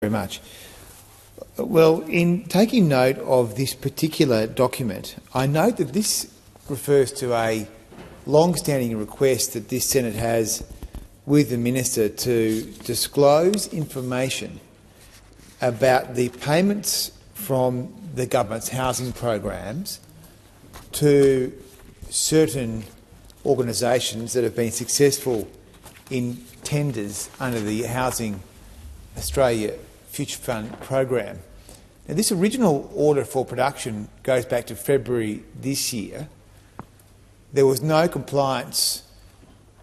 Very much. Well, in taking note of this particular document, I note that this refers to a long-standing request that this Senate has with the Minister to disclose information about the payments from the government's housing programs to certain organisations that have been successful in tenders under the Housing Australia Future Fund program. Now, this original order for production goes back to February this year. There was no compliance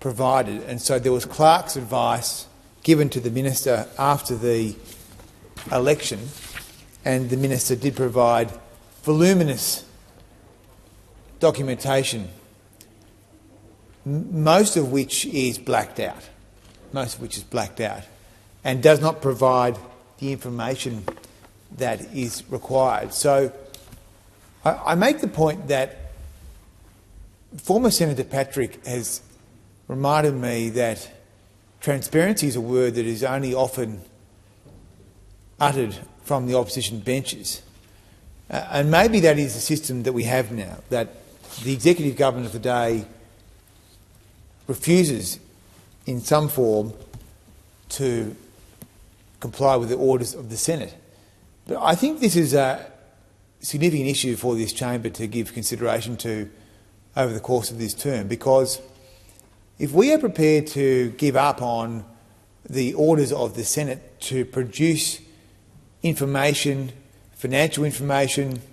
provided, and so there was clerk's advice given to the Minister after the election, and the Minister did provide voluminous documentation, most of which is blacked out, and does not provide the information that is required. So I make the point that former Senator Patrick has reminded me that transparency is a word that is only often uttered from the opposition benches. And maybe that is the system that we have now, that the executive government of the day refuses in some form to comply with the orders of the Senate. But I think this is a significant issue for this chamber to give consideration to over the course of this term, because if we are prepared to give up on the orders of the Senate to produce information, financial information,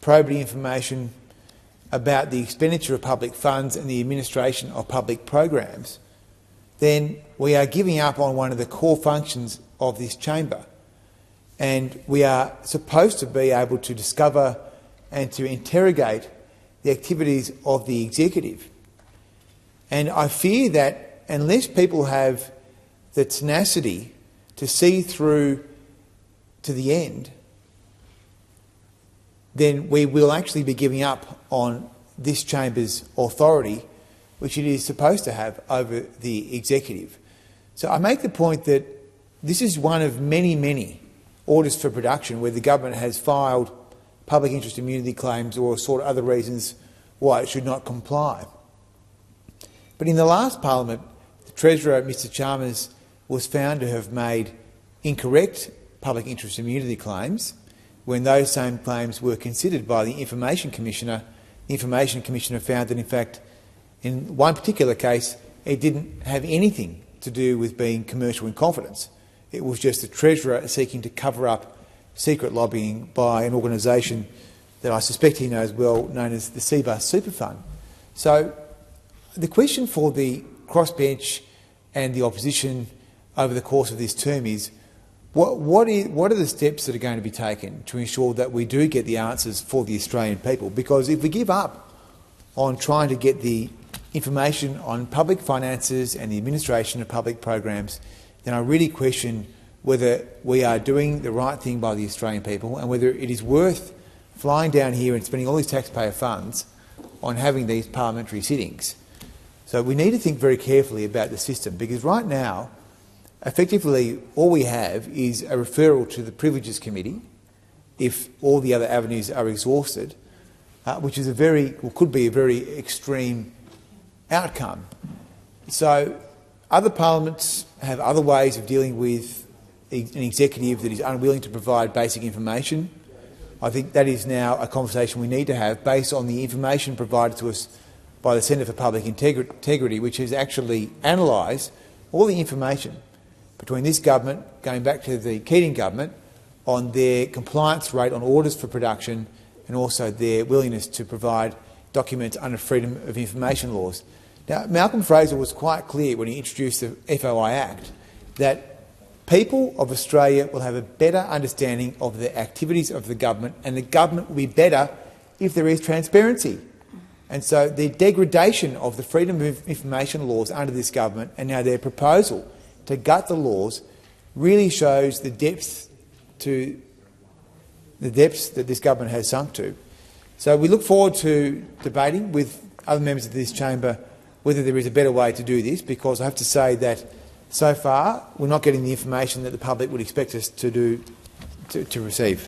probity information about the expenditure of public funds and the administration of public programs, then we are giving up on one of the core functions of this chamber. And we are supposed to be able to discover and to interrogate the activities of the executive. And I fear that unless people have the tenacity to see through to the end, then we will actually be giving up on this chamber's authority, which it is supposed to have over the executive. So I make the point that this is one of many, many orders for production where the government has filed public interest immunity claims or sought other reasons why it should not comply. But in the last parliament, the Treasurer, Mr Chalmers, was found to have made incorrect public interest immunity claims when those same claims were considered by the Information Commissioner. The Information Commissioner found that, in fact, in one particular case, it didn't have anything to do with being commercial in confidence. It was just the Treasurer seeking to cover up secret lobbying by an organisation that I suspect he knows well, known as the Cbus Super Fund. So the question for the crossbench and the opposition over the course of this term is, what are the steps that are going to be taken to ensure that we do get the answers for the Australian people? Because if we give up on trying to get the information on public finances and the administration of public programs, then I really question whether we are doing the right thing by the Australian people and whether it is worth flying down here and spending all these taxpayer funds on having these parliamentary sittings. So we need to think very carefully about the system, because right now, effectively, all we have is a referral to the Privileges Committee if all the other avenues are exhausted, which is could be a very extreme outcome. So other parliaments have other ways of dealing with an executive that is unwilling to provide basic information. I think that is now a conversation we need to have based on the information provided to us by the Centre for Public Integrity, which has actually analysed all the information between this government, going back to the Keating government, on their compliance rate on orders for production and also their willingness to provide documents under Freedom of Information laws. Now, Malcolm Fraser was quite clear when he introduced the FOI Act that people of Australia will have a better understanding of the activities of the government, and the government will be better if there is transparency. And so the degradation of the Freedom of Information laws under this government and now their proposal to gut the laws really shows the depths that this government has sunk to. So we look forward to debating with other members of this chamber whether there is a better way to do this, because I have to say that So far, we're not getting the information that the public would expect us to receive.